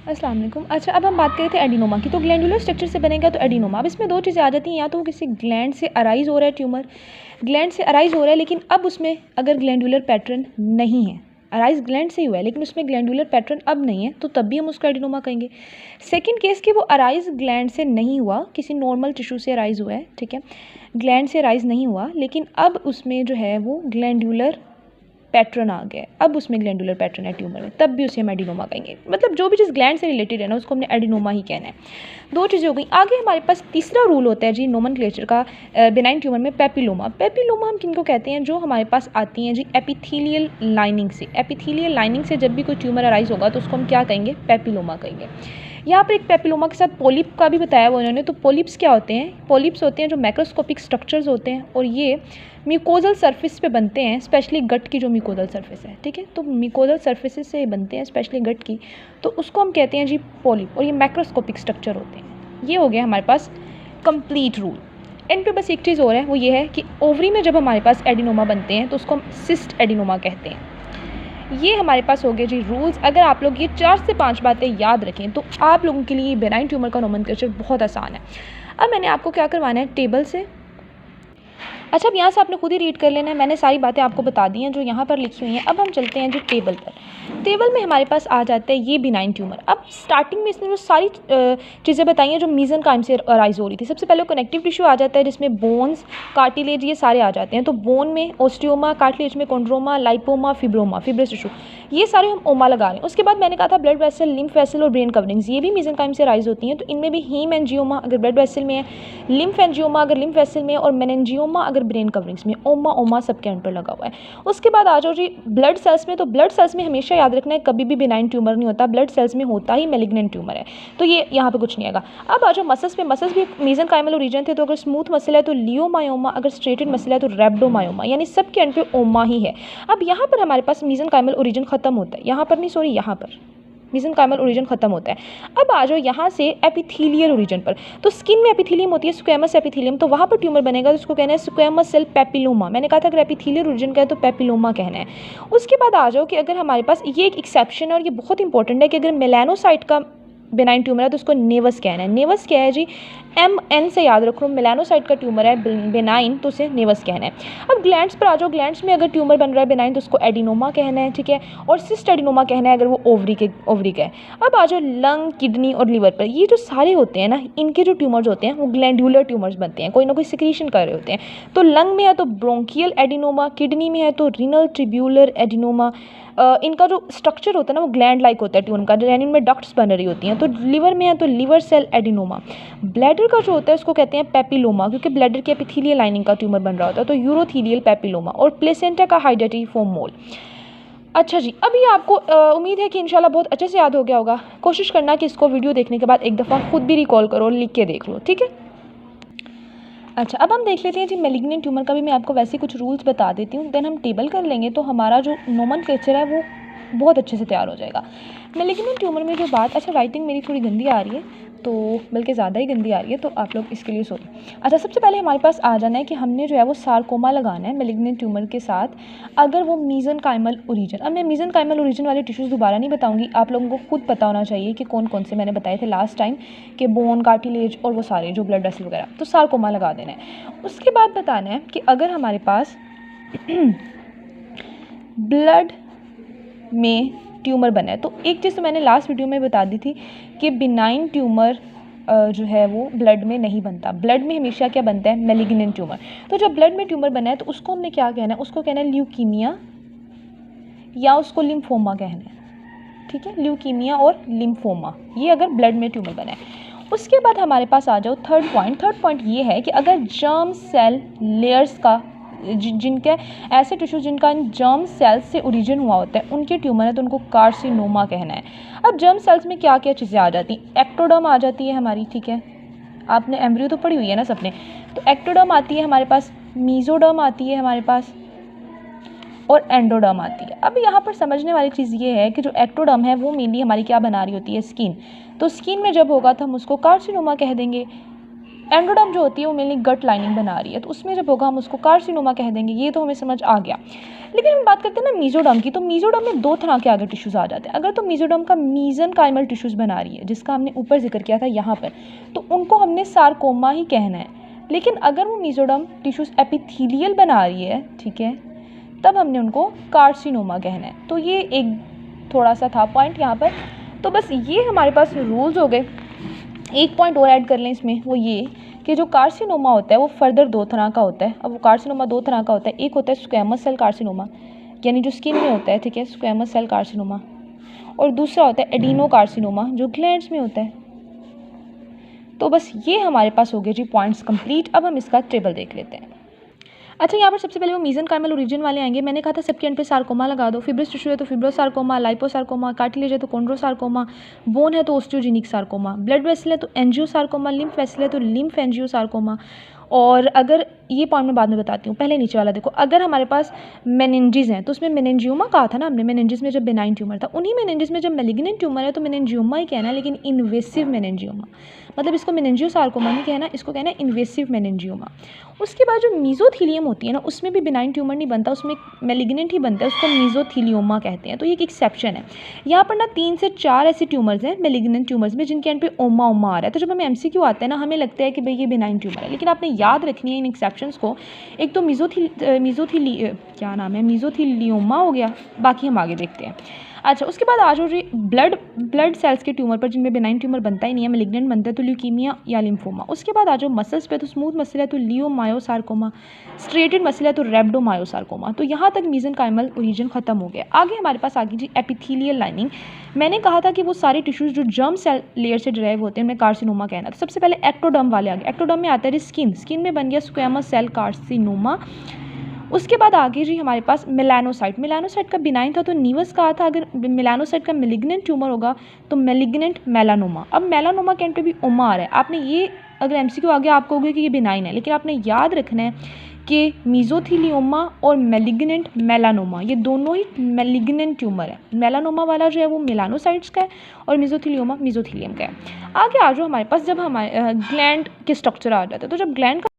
अस्सलाम वालेकुम। अच्छा, अब हम बात कर रहे थे एडिनोमा की, तो ग्लैंडुलर स्ट्रक्चर से बनेगा तो एडिनोमा। अब इसमें दो चीज़ें आ जाती हैं, या तो वो किसी ग्लैंड से अराइज़ हो रहा है ट्यूमर, ग्लैंड से अराइज़ हो रहा है, लेकिन अब उसमें अगर ग्लैंडुलर पैटर्न नहीं है, अराइज़ ग्लैंड से ही हुआ है लेकिन उसमें ग्लैंडुलर पैटर्न अब नहीं है, तो तब भी हम उसको एडिनोमा कहेंगे। सेकेंड केस कि वो अराइज़ ग्लैंड से नहीं हुआ, किसी नॉर्मल टिश्यू से अराइज़ हुआ है, ठीक है, ग्लैंड से अराइज़ नहीं हुआ, लेकिन अब उसमें जो है वो ग्लैंडुलर पैटर्न आ गया है, अब उसमें ग्लैंडुलर पैटर्न है ट्यूमर में, तब भी उसे हम एडिनोमा कहेंगे। मतलब जो भी चीज़ ग्लैंड से रिलेटेड है ना, उसको हमने एडिनोमा ही कहना है। दो चीज़ें हो गई। आगे हमारे पास तीसरा रूल होता है जी नोमेनक्लेचर का बेनाइन ट्यूमर में, पेपिलोमा। पेपिलोमा हम किनको कहते हैं? जो हमारे पास आती हैं जी एपिथेलियल लाइनिंग से। एपिथेलियल लाइनिंग से जब भी कोई ट्यूमर अराइज होगा तो उसको हम क्या कहेंगे? पेपिलोमा कहेंगे। यहाँ पर एक पेपिलोमा के साथ पोलिप का भी बताया हुआ उन्होंने। तो पोलिप्स क्या होते हैं? पोलिप्स होते हैं जो मैक्रोस्कोपिक स्ट्रक्चर्स होते हैं, और ये म्यूकोजल सरफेस पे बनते हैं, स्पेशली गट की जो म्यूकोजल सरफेस है, ठीक है, तो म्यूकोजल सरफेसेस से बनते हैं, स्पेशली गट की, तो उसको हम कहते हैं जी पोलिप, और ये मैक्रोस्कोपिक स्ट्रक्चर होते हैं। ये हो गया हमारे पास कंप्लीट रूल। एंड पे बस एक चीज़ और है, वो ये है कि ओवरी में जब हमारे पास एडिनोमा बनते हैं तो उसको हम सिस्ट एडिनोमा कहते हैं। ये हमारे पास हो गए जी रूल्स। अगर आप लोग ये 4 से 5 बातें याद रखें तो आप लोगों के लिए बेनाइन ट्यूमर का नोमेनक्लेचर बहुत आसान है। अब मैंने आपको क्या करवाना है, टेबल से। अच्छा, अब यहाँ से आपने खुद ही रीड कर लेना है, मैंने सारी बातें आपको बता दी हैं जो यहाँ पर लिखी हुई हैं। अब हम चलते हैं जो टेबल पर। टेबल में हमारे पास आ जाता है ये बिनाइन ट्यूमर। अब स्टार्टिंग में इसने जो सारी चीज़ें बताई हैं जो मीज़ेनकाइम से अराइज हो रही थी, सबसे पहले कनेक्टिव टिश्यू आ जाता है जिसमें बोन्स, कार्टिलेज, ये सारे आ जाते हैं। तो बोन में ओस्टियोमा, कार्टिलेज में कॉन्ड्रोमा, लाइपोमा, फिब्रोमा, फिब्रस टिश्यू, ये सारे हम ओमा लगा रहे हैं। उसके बाद मैंने कहा था ब्लड वेसल, लिम्फ वेसल और ब्रेन कवरिंग्स, ये भी मीज़ेनकाइम से अराइज होती हैं। तो इनमें भी हीम एंजियोमा अगर ब्लड वेसल में है, लिम्फ एंजियोमा अगर लिम्फ वेसल में है, और मेनेंजियोमा अगर ब्रेन कवरिंग्स में। ओमा ओमा सबके एंड पर लगा हुआ है। उसके बाद आ जाओ जी ब्लड सेल्स में। तो ब्लड सेल्स में हमेशा याद रखना है कभी भी बिनाइन ट्यूमर नहीं होता, ब्लड सेल्स में होता ही मैलिग्नेंट ट्यूमर है। तो ये यहाँ पे कुछ नहीं आएगा। अब आ जाओ मसल्स पे। मसल्स भी मीज़ेनकाइमल ओरिजिन थे, तो अगर स्मूथ मसल है तो लियोमायोमा, अगर स्ट्रेटेड मसल है तो रेब्डोमायोमा, यानी सबके एंड पे ओमा ही है। अब यहाँ पर हमारे पास मीज़ेनकाइमल ओरिजिन खत्म होता है, यहाँ पर नहीं, सॉरी, यहाँ पर मीज़ेनकाइमल ओरिजिन खत्म होता है। अब आ जाओ यहाँ से एपिथेलियल ओरिजिन पर। तो स्किन में एपिथेलियम होती है, स्क्वेमस एपिथेलियम, तो वहाँ पर ट्यूमर बनेगा तो उसको कहना है स्क्वेमस सेल पेपिलोमा। मैंने कहा था अगर एपिथेलियल ओरिजिन का है तो पेपिलोमा कहना है। उसके बाद आ जाओ कि अगर हमारे पास ये एक एक्सेप्शन है, और ये बहुत इंपॉर्टेंट है, कि अगर मेलानोसाइट का बेनाइन ट्यूमर है तो उसको नेवस कहना है। नेवस क्या है जी? MN से याद रखो, मेलानोसाइट का ट्यूमर है बेनाइन तो उसे नेवस कहना है। अब ग्लैंड्स पर आ जाओ। ग्लैंड्स में अगर ट्यूमर बन रहा है बेनाइन तो उसको एडिनोमा कहना है, ठीक है, और सिस्ट एडिनोमा कहना है अगर वो ओवरी का है। अब आ जाओ लंग, किडनी और लिवर पर। ये जो सारे होते हैं ना, इनके जो ट्यूमर्स होते हैं वो ग्लैंडुलर ट्यूमर्स बनते हैं, कोई ना कोई सिक्रीशन कर रहे होते हैं। तो लंग में है तो ब्रोंकियल एडिनोमा, किडनी में है तो रीनल ट्रिब्यूलर एडिनोमा। इनका जो स्ट्रक्चर होता है ना वो ग्लैंड लाइक होता है ट्यून का, यानी इनमें डक्ट्स बन रही होती हैं। तो लिवर में है तो लिवर सेल एडिनोमा। ब्लैडर का जो होता है उसको कहते हैं पेपिलोमा, क्योंकि ब्लैडर की एपिथेलियल लाइनिंग का ट्यूमर बन रहा होता है, तो यूरोथेलियल पेपिलोमा। और प्लेसेंटा का हाइडेटिफोम मोल। अच्छा जी, अभी आपको उम्मीद है कि इंशाल्लाह बहुत अच्छे से याद हो गया होगा। कोशिश करना कि इसको वीडियो देखने के बाद एक दफ़ा खुद भी रिकॉल करो और लिख के देख लो, ठीक है। अच्छा, अब हम देख लेते हैं जी मैलिग्नेंट ट्यूमर का भी मैं आपको वैसे कुछ रूल्स बता देती हूँ, देन हम टेबल कर लेंगे तो हमारा जो नोमेनक्लेचर है वो बहुत अच्छे से तैयार हो जाएगा। मैलिग्नेंट ट्यूमर में जो बात, अच्छा राइटिंग मेरी थोड़ी गंदी आ रही है, तो बल्कि ज़्यादा ही गंदी आ रही है, तो आप लोग इसके लिए सॉरी। अच्छा, सबसे पहले हमारे पास आ जाना है कि हमने जो है वो सार्कोमा लगाना है मैलिग्नेंट ट्यूमर के साथ, अगर वो मीज़ेनकाइमल ओरिजिन। अब मैं मीज़ेनकाइमल ओरिजिन वाले टिश्यूज़ दोबारा नहीं बताऊंगी, आप लोगों को खुद पता होना चाहिए कि कौन कौन से मैंने बताए थे लास्ट टाइम, कि बोन, कार्टिलेज और वो सारे जो ब्लड वेसल वगैरह, तो सार्कोमा लगा देना है। उसके बाद बताना है कि अगर हमारे पास ब्लड में ट्यूमर बना है, तो एक चीज़ तो मैंने लास्ट वीडियो में बता दी थी कि बिनाइन ट्यूमर जो है वो ब्लड में नहीं बनता। ब्लड में हमेशा क्या बनता है? Malignant tumour. तो जब ब्लड में ट्यूमर बना है तो उसको हमने क्या कहना है? उसको कहना है ल्यूकीमिया, या उसको लिम्फोमा कहना है, ठीक है, ल्यूकीमिया और लिम्फोमा, ये अगर ब्लड में ट्यूमर बना है। उसके बाद हमारे पास आ जाओ थर्ड पॉइंट ये है कि अगर जर्म सेल लेयर्स का जिनके ऐसे टिश्यूज जिनका जर्म सेल्स से ओरिजिन हुआ होता है उनके ट्यूमर है तो उनको कार्सिनोमा कहना है। अब जर्म सेल्स में क्या क्या चीज़ें आ जाती हैं? एक्टोडर्म आ जाती है हमारी, ठीक है, आपने एम्ब्रियो तो पढ़ी हुई है ना सबने, तो एक्टोडर्म आती है हमारे पास, मीजोडर्म आती है हमारे पास, और एंडोडर्म आती है। अब यहाँ पर समझने वाली चीज़ ये है कि जो एक्टोडर्म है वो मेनली हमारी क्या बना रही होती है? स्किन। तो स्किन में जब होगा तो हम उसको कार्सिनोमा कह देंगे। एंडोडर्म जो होती है वो मेनली गट लाइनिंग बना रही है, तो उसमें जब होगा हम उसको कार्सिनोमा कह देंगे। ये तो हमें समझ आ गया। लेकिन हम बात करते हैं ना मीजोडर्म की, तो मीजोडर्म में दो तरह के आगे टिश्यूज़ आ जाते हैं। अगर तो मीजोडर्म का मीजनकाइमल टिश्यूज़ बना रही है, जिसका हमने ऊपर जिक्र किया था यहाँ पर, तो उनको हमने सार्कोमा ही कहना है। लेकिन अगर वो मीजोडर्म टिश्यूज़ एपिथीलियल बना रही है, ठीक है, तब हमने उनको कार्सिनोमा कहना है। तो ये एक थोड़ा सा था पॉइंट यहाँ पर। तो बस ये हमारे पास रूल्स हो गए। एक पॉइंट और ऐड कर लें इसमें, वो ये कि जो कार्सिनोमा होता है वो फर्दर दो तरह का होता है। अब वो कार्सिनोमा दो तरह का होता है, एक होता है स्क्वैमस सेल कार्सिनोमा, यानी जो स्किन में होता है, ठीक है, स्क्वैमस सेल कार्सिनोमा, और दूसरा होता है एडिनो कार्सिनोमा जो ग्लैंड्स में होता है। तो बस ये हमारे पास हो गए जी पॉइंट्स कंप्लीट। अब हम इसका टेबल देख लेते हैं। अच्छा, यहाँ पर सबसे पहले वो मीजनकाइमल ओरिजिन वाले आएंगे। मैंने कहा था सबके एंड पे सार्कोमा लगा दो। फिब्रस टिश्यू है तो फिब्रोसार्कोमा, लाइपोसार्कोमा, कार्टिलेज है तो कॉन्ड्रोसार्कोमा, बोन है तो ओस्टियोजेनिक सार्कोमा, ब्लड वेसल है तो एंजियोसार्कोमा, लिम्फ वेसल है तो लिम्फ एंजियोसार्कोमा। और अगर ये पॉइंट मैं बाद में बताती हूँ, पहले नीचे वाला देखो। अगर हमारे पास मेनिंजीज हैं तो उसमें मेनिंजियोमा कहा था ना हमने, मेनिंजीज में जब बेनाइन ट्यूमर था। उन्हीं मेनिंजीज में जब मेलिग्नेंट ट्यूमर है तो मेनिंजियोमा ही कहना है, लेकिन इन्वेसिव मेनिंजियोमा, मतलब इसको मेनिंजियोसार्कोमा नहीं कहना, इसको कहना है इन्वेसिव मेनिंजियोमा। उसके बाद जो मीजोथीलियम होती है ना, उसमें भी बिनाइन ट्यूमर नहीं बनता, उसमें मेलिग्नेंट ही बनता है, उसको मीजोथीलियोमा कहते हैं। तो ये एक एक्सेप्शन है। यहाँ पर ना 3 से 4 ऐसे ट्यूमर्स हैं मेलिग्नेंट ट्यूमर्स में जिनके एंड पे ओमा ओमा आ रहा है। तो जब हमें एमसीक्यू आता है ना, हमें लगता है कि भाई ये बिनाइन ट्यूमर है, लेकिन आपने याद रखनी है इन एक्सेप्शंस को। एक तो मीजोथीलियोमा हो गया, बाकी हम आगे देखते हैं। अच्छा, उसके बाद आ जाओ जी ब्लड सेल्स के ट्यूमर पर, जिनमें बेनाइन ट्यूमर बनता ही नहीं है, मेलिग्नेंट बनता है, तो ल्यूकीमिया या लिम्फोमा। उसके बाद आ जाओ मसल्स पे, तो स्मूथ मसल है तो लियोमायोसार्कोमा, स्ट्रेटेड मसल है तो रेब्डोमायोसार्कोमा। तो यहाँ तक मीजनकाइमल ओरिजिन खत्म हो गया। आगे हमारे पास आ गई जी एपिथेलियल लाइनिंग। मैंने कहा था कि वो सारे टिश्यूज जो जर्म सेल लेयर से ड्राइव होते हैं उनमें कार्सिनोमा कहना। तो सबसे पहले एक्टोडर्म वाले आ गए। एक्टोडर्म में आता है स्किन में बन गया स्क्वैमस सेल कार्सिनोमा। उसके बाद आगे जी हमारे पास मेलानोसाइट का बिनाइन था तो नीवस कहा था। अगर मेलानोसाइट का मेलिग्नेंट ट्यूमर होगा तो मेलिग्नेंट मेलानोमा। अब मेलानोमा के एंड पे भी ओमा आ रहा है। आपने ये अगर एमसीक्यू आ गया आप कहोगे कि ये बिनाइन है, लेकिन आपने याद रखना है कि मीजोथीलियोमा और मेलिग्नेंट मेलानोमा ये दोनों ही मेलिग्नेंट ट्यूमर है। मेलानोमा वाला जो है वो मेलानोसाइट्स का है और मीजोथीलियोमा मीजोथीलियम का है। आगे आ जाओ हमारे पास, जब हमारे ग्लैंड के स्ट्रक्चर आ जाते हैं, तो जब ग्लैंड